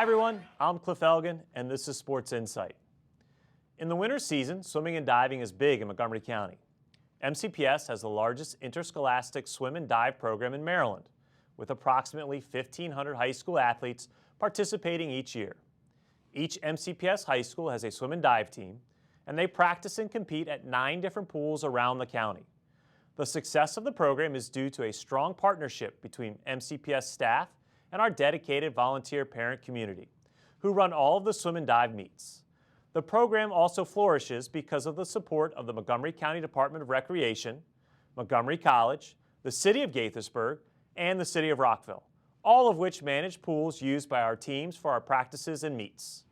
Hi everyone, I'm Cliff Elgin and this is Sports Insight. In the winter season, swimming and diving is big in Montgomery County. MCPS has the largest interscholastic swim and dive program in Maryland, with approximately 1,500 high school athletes participating each year. Each MCPS high school has a swim and dive team, and they practice and compete at 9 different pools around the county. The success of the program is due to a strong partnership between MCPS staff and our dedicated volunteer parent community, who run all of the swim and dive meets. The program also flourishes because of the support of the Montgomery County Department of Recreation, Montgomery College, the City of Gaithersburg, and the City of Rockville, all of which manage pools used by our teams for our practices and meets.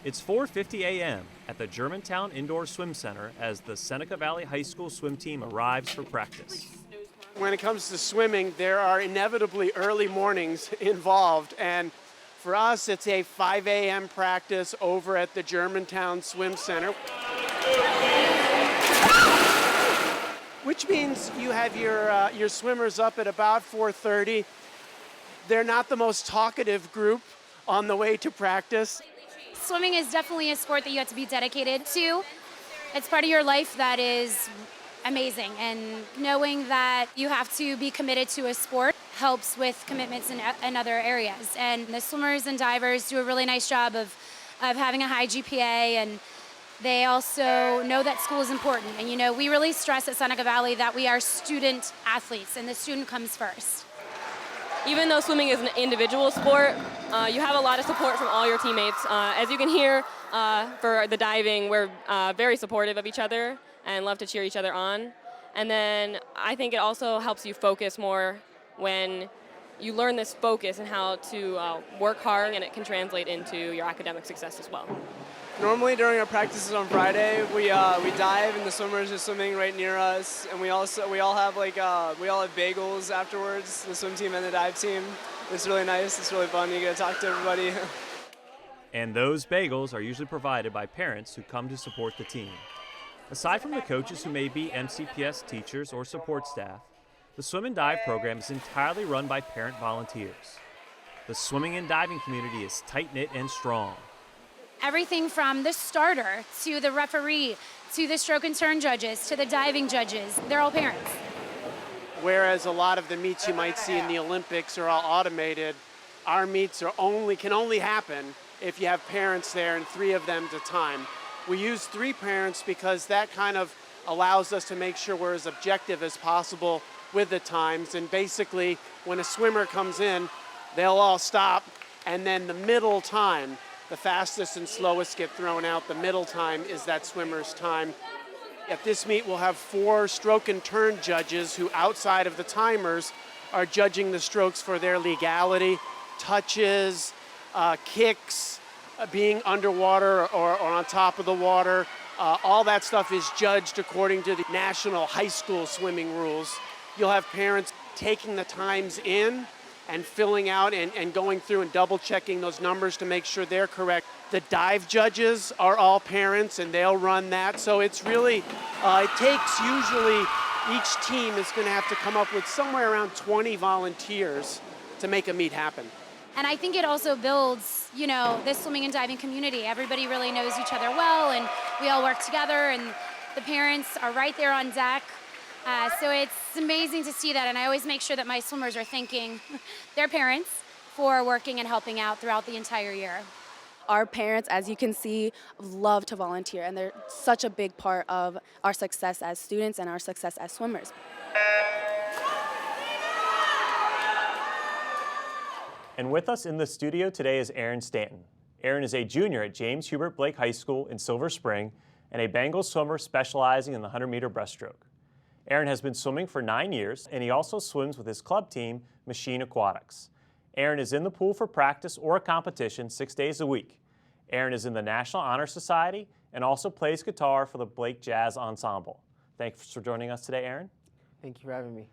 It's 4:50 a.m. at the Germantown Indoor Swim Center as the Seneca Valley High School swim team arrives for practice. When it comes to swimming, there are inevitably early mornings involved, and for us, it's a 5 a.m. practice over at the Germantown Swim Center, which means you have your swimmers up at about 4:30. They're not the most talkative group on the way to practice. Swimming is definitely a sport that you have to be dedicated to. It's part of your life that is amazing, and knowing that you have to be committed to a sport helps with commitments in other areas. And the swimmers and divers do a really nice job of having a high GPA, and they also know that school is important. And you know, we really stress at Seneca Valley that we are student athletes, and the student comes first. Even though swimming is an individual sport, you have a lot of support from all your teammates. As you can hear, for the diving, we're very supportive of each other and love to cheer each other on. And then I think it also helps you focus more when you learn this focus and how to work hard, and it can translate into your academic success as well. Normally during our practices on Friday, we dive, and the swimmers are swimming right near us, and we all have bagels afterwards, the swim team and the dive team. It's really nice. It's really fun. You get to talk to everybody. And those bagels are usually provided by parents who come to support the team. Aside from the coaches who may be MCPS teachers or support staff, the swim and dive program is entirely run by parent volunteers. The swimming and diving community is tight-knit and strong. Everything from the starter to the referee to the stroke and turn judges to the diving judges, they're all parents. Whereas a lot of the meets you might see in the Olympics are all automated, our meets can only happen if you have parents there, and 3 of them at a time. We use 3 parents because that kind of allows us to make sure we're as objective as possible with the times. And basically, when a swimmer comes in, they'll all stop, and then the middle time, the fastest and slowest get thrown out. The middle time is that swimmer's time. At this meet, we'll have 4 stroke and turn judges who, outside of the timers, are judging the strokes for their legality, touches, kicks, being underwater or on top of the water. All that stuff is judged according to the national high school swimming rules. You'll have parents taking the times in and filling out and going through and double checking those numbers to make sure they're correct. The dive judges are all parents, and they'll run that. So it's really, it takes usually, each team is going to have to come up with somewhere around 20 volunteers to make a meet happen. And I think it also builds, you know, this swimming and diving community. Everybody really knows each other well, and we all work together, and the parents are right there on deck. So it's amazing to see that, and I always make sure that my swimmers are thanking their parents for working and helping out throughout the entire year. Our parents, as you can see, love to volunteer, and they're such a big part of our success as students and our success as swimmers. And with us in the studio today is Erin Stanton. Erin is a junior at James Hubert Blake High School in Silver Spring and a Bengal swimmer specializing in the 100-meter breaststroke. Erin has been swimming for 9 years, and he also swims with his club team, Machine Aquatics. Erin is in the pool for practice or a competition 6 days a week. Erin is in the National Honor Society and also plays guitar for the Blake Jazz Ensemble. Thanks for joining us today, Erin. Thank you for having me.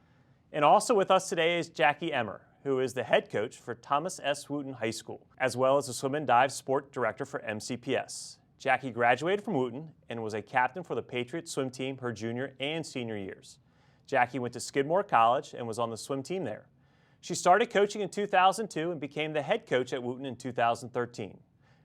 And also with us today is Jackie Emmer, who is the head coach for Thomas S. Wooten High School, as well as the swim and dive sport director for MCPS. Jackie graduated from Wooten and was a captain for the Patriots swim team her junior and senior years. Jackie went to Skidmore College and was on the swim team there. She started coaching in 2002 and became the head coach at Wooten in 2013.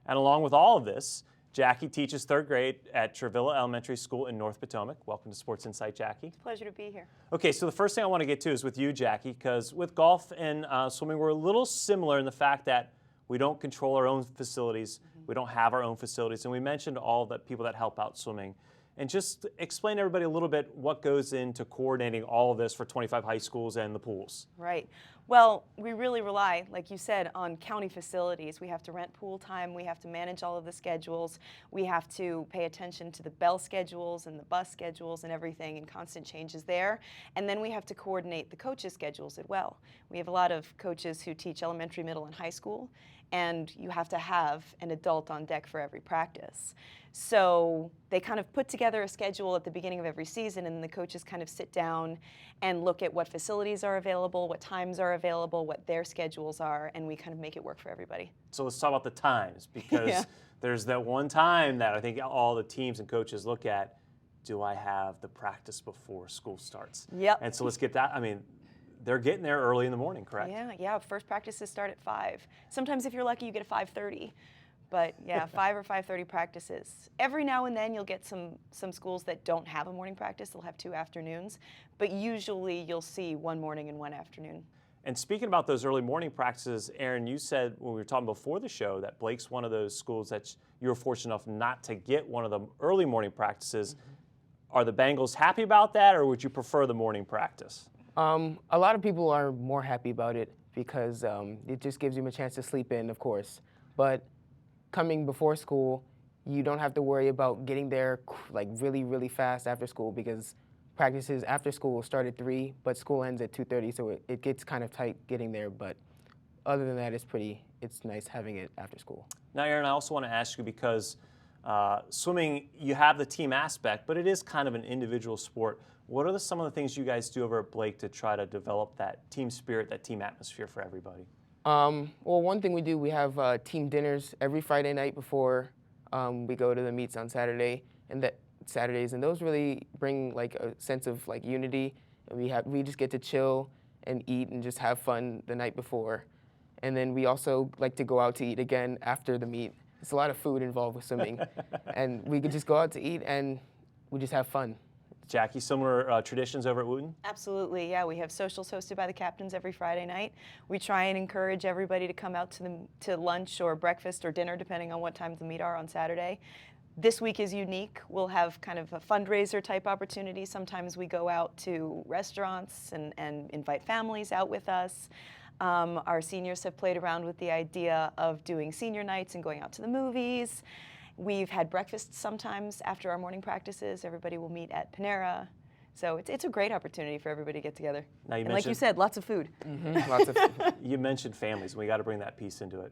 And along with all of this, Jackie teaches third grade at Trevilla Elementary School in North Potomac. Welcome to Sports Insight, Jackie. Pleasure to be here. Okay, so the first thing I want to get to is with you, Jackie, because with golf and swimming, we're a little similar in the fact that we don't control our own facilities, we don't have our own facilities, and we mentioned all the people that help out swimming. And just explain to everybody a little bit what goes into coordinating all of this for 25 high schools and the pools. Right. Well, we really rely, like you said, on county facilities. We have to rent pool time. We have to manage all of the schedules. We have to pay attention to the bell schedules and the bus schedules and everything, and constant changes there. And then we have to coordinate the coaches' schedules as well. We have a lot of coaches who teach elementary, middle, and high school, and you have to have an adult on deck for every practice. So they kind of put together a schedule at the beginning of every season, and the coaches kind of sit down and look at what facilities are available, what times are available, what their schedules are, and we kind of make it work for everybody. So let's talk about the times, because there's that one time that I think all the teams and coaches look at, do I have the practice before school starts? Yep. And so let's get that, they're getting there early in the morning, correct? Yeah. First practices start at 5. Sometimes if you're lucky, you get a 5:30. But yeah, 5 or 5:30 practices. Every now and then you'll get some schools that don't have a morning practice. They'll have 2 afternoons. But usually you'll see 1 morning and 1 afternoon. And speaking about those early morning practices, Erin, you said when we were talking before the show that Blake's one of those schools that you were fortunate enough not to get one of the early morning practices. Are the Bengals happy about that, or would you prefer the morning practice? A lot of people are more happy about it because it just gives them a chance to sleep in, of course. But coming before school, you don't have to worry about getting there like really, really fast after school, because practices after school start at 3, but school ends at 2:30, so it gets kind of tight getting there. But other than that, it's nice having it after school. Now, Erin, I also want to ask you, because swimming, you have the team aspect, but it is kind of an individual sport. What are some of the things you guys do over at Blake to try to develop that team spirit, that team atmosphere for everybody? Well, one thing we do, we have team dinners every Friday night before we go to the meets on Saturdays, and those really bring like a sense of like unity. And we just get to chill and eat and just have fun the night before. And then we also like to go out to eat again after the meet. It's a lot of food involved with swimming, and we could just go out to eat and we just have fun. Jackie, similar traditions over at Wooten? Absolutely, yeah. We have socials hosted by the captains every Friday night. We try and encourage everybody to come out to lunch or breakfast or dinner, depending on what times the meet are on Saturday. This week is unique. We'll have kind of a fundraiser type opportunity. Sometimes we go out to restaurants and invite families out with us. Our seniors have played around with the idea of doing senior nights and going out to the movies. We've had breakfast sometimes after our morning practices. Everybody will meet at Panera. So it's a great opportunity for everybody to get together. Now and like you said, lots of food. Lots of food. You mentioned families, and we got to bring that piece into it.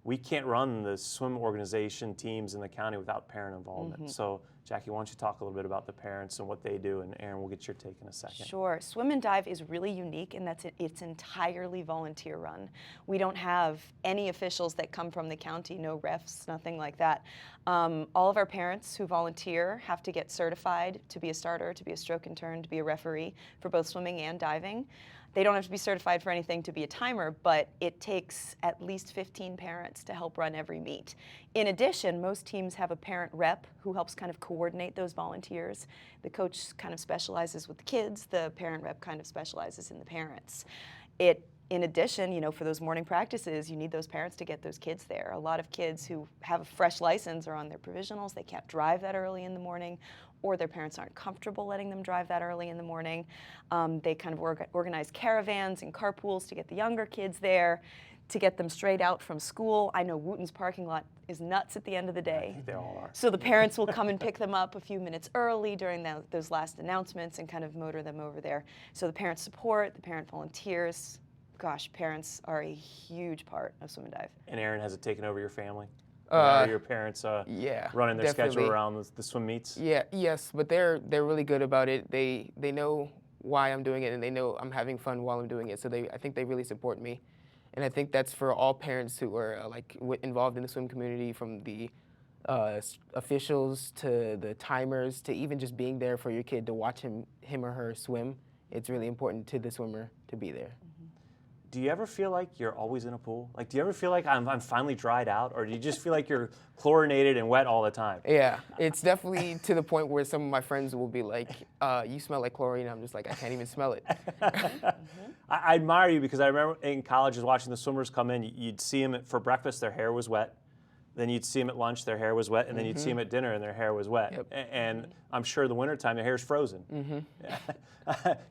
We can't run the swim organization teams in the county without parent involvement. So, Jackie, why don't you talk a little bit about the parents and what they do, and Erin, we'll get your take in a second. Sure. Swim and Dive is really unique in that it's entirely volunteer run. We don't have any officials that come from the county, no refs, nothing like that. All of our parents who volunteer have to get certified to be a starter, to be a stroke and turn, to be a referee for both swimming and diving. They don't have to be certified for anything to be a timer, but it takes at least 15 parents to help run every meet. In addition, most teams have a parent rep who helps kind of coordinate those volunteers. The coach kind of specializes with the kids, the parent rep kind of specializes in the parents. In addition, for those morning practices, you need those parents to get those kids there. A lot of kids who have a fresh license are on their provisionals. They can't drive that early in the morning, or their parents aren't comfortable letting them drive that early in the morning. They kind of organize caravans and carpools to get the younger kids there, to get them straight out from school. I know Wooten's parking lot is nuts at the end of the day. I think they all are. So the parents will come and pick them up a few minutes early during those last announcements and kind of motor them over there. So the parent support, the parent volunteers. Gosh, parents are a huge part of Swim and Dive. And Erin, has it taken over your family? Are your parents yeah, running their definitely. schedule around the swim meets? Yes, but they're really good about it. They know why I'm doing it, and they know I'm having fun while I'm doing it. So I think they really support me, and I think that's for all parents who are involved in the swim community, from the officials to the timers to even just being there for your kid to watch him or her swim. It's really important to the swimmer to be there. do you ever feel like you're always in a pool? Like, do you ever feel like I'm finally dried out, or do you just feel like you're chlorinated and wet all the time? Yeah, it's definitely to the point where some of my friends will be like, you smell like chlorine. I'm just like, I can't even smell it. I admire you because I remember in college, just watching the swimmers come in, you'd see them for breakfast, their hair was wet. Then you'd see them at lunch, their hair was wet, and then you'd see them at dinner, and their hair was wet. Yep. And I'm sure the wintertime, their hair's frozen.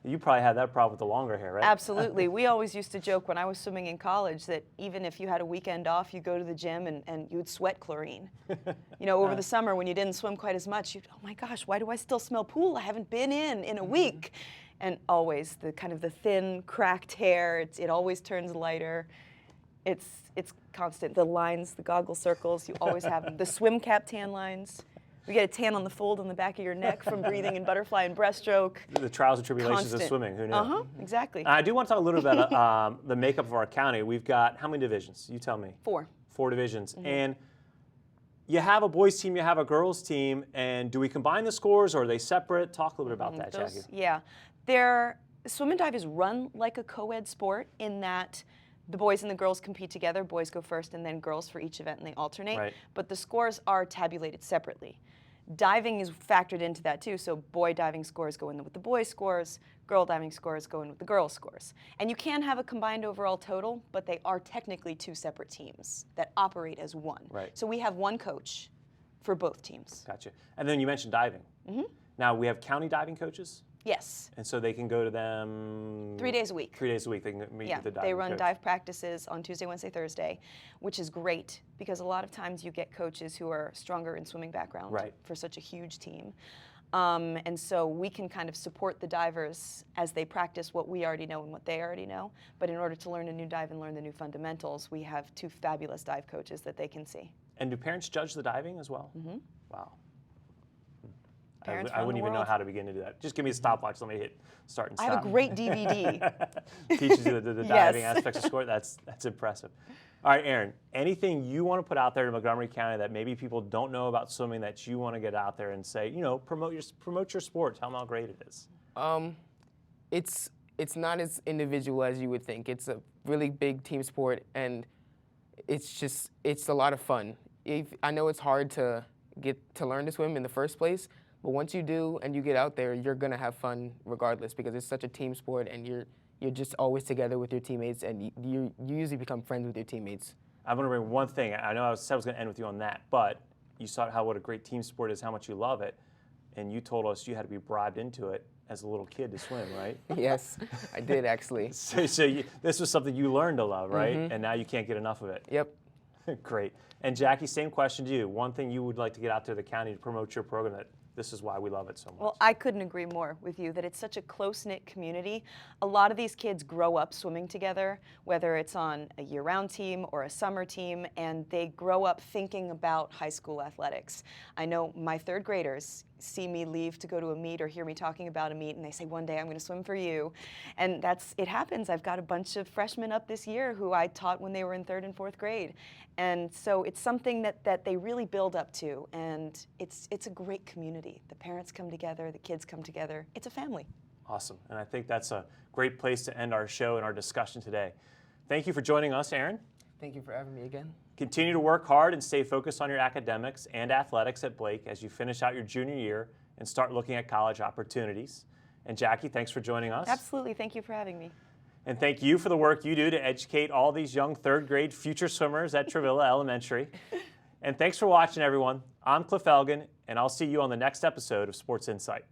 You probably had that problem with the longer hair, right? Absolutely. We always used to joke when I was swimming in college that even if you had a weekend off, you go to the gym and you would sweat chlorine. You know, over the summer when you didn't swim quite as much, you'd, oh my gosh, why do I still smell pool? I haven't been in a week. And always the kind of the thin, cracked hair, it always turns lighter. It's constant. The lines, the goggle circles, you always have them. The swim cap tan lines. You get a tan on the fold on the back of your neck from breathing in butterfly and breaststroke. The trials and tribulations Constant. of swimming, who knew? Exactly. I do want to talk a little bit about the makeup of our county. We've got how many divisions? You tell me. 4. 4 divisions. And you have a boys team, you have a girls team, and do we combine the scores or are they separate? Talk a little bit about that, Jackie. Yeah. Swim and dive is run like a co-ed sport in that the boys and the girls compete together. Boys go first and then girls for each event and they alternate. Right. But the scores are tabulated separately. Diving is factored into that too. So boy diving scores go in with the boys' scores, girl diving scores go in with the girls' scores. And you can have a combined overall total, but they are technically 2 separate teams that operate as one. Right. So we have one coach for both teams. Gotcha. And then you mentioned diving. Now we have county diving coaches. Yes. And so they can go to them 3 days a week. 3 days a week. They can meet with the diving they run coach. dive practices on Tuesday, Wednesday, Thursday, which is great because a lot of times you get coaches who are stronger in swimming background Right. for such a huge team. And so we can kind of support the divers as they practice what we already know and what they already know. But in order to learn a new dive and learn the new fundamentals, we have 2 fabulous dive coaches that they can see. And do parents judge the diving as well? Wow. Parents I around wouldn't the even know world. how to begin to do that. Just give me a stopwatch. Let me hit start and stop. I have a great DVD. Teaches you the Yes. diving aspects of sport. That's impressive. All right, Erin, anything you want to put out there to Montgomery County that maybe people don't know about swimming that you want to get out there and say, you know, promote your sport. Tell them how great it is. It's not as individual as you would think. It's a really big team sport, and it's a lot of fun. I know it's hard to get to learn to swim in the first place, but once you do and you get out there, you're gonna have fun regardless because it's such a team sport, and you're just always together with your teammates, and you usually become friends with your teammates. I'm going to bring one thing. I know I said I was going to end with you on that, but you saw what a great team sport is, how much you love it, and you told us you had to be bribed into it as a little kid to swim, right? Yes, I did actually. So this was something you learned to love, right? And now you can't get enough of it. Yep. Great. And Jackie, same question to you. One thing you would like to get out to the county to promote your program that this is why we love it so much. Well, I couldn't agree more with you that it's such a close-knit community. A lot of these kids grow up swimming together, whether it's on a year-round team or a summer team, and they grow up thinking about high school athletics. I know my 3rd graders see me leave to go to a meet or hear me talking about a meet, and they say, one day I'm going to swim for you. And it happens. I've got a bunch of freshmen up this year who I taught when they were in 3rd and 4th grade. And so it's something that they really build up to, and it's a great community. The parents come together, the kids come together. It's a family. Awesome. And I think that's a great place to end our show and our discussion today. Thank you for joining us, Erin. Thank you for having me again. Continue to work hard and stay focused on your academics and athletics at Blake as you finish out your junior year and start looking at college opportunities. And Jackie, thanks for joining us. Absolutely. Thank you for having me. And thank you for the work you do to educate all these young 3rd grade future swimmers at Travilla Elementary. And thanks for watching, everyone. I'm Cliff Elgin, and I'll see you on the next episode of Sports Insight.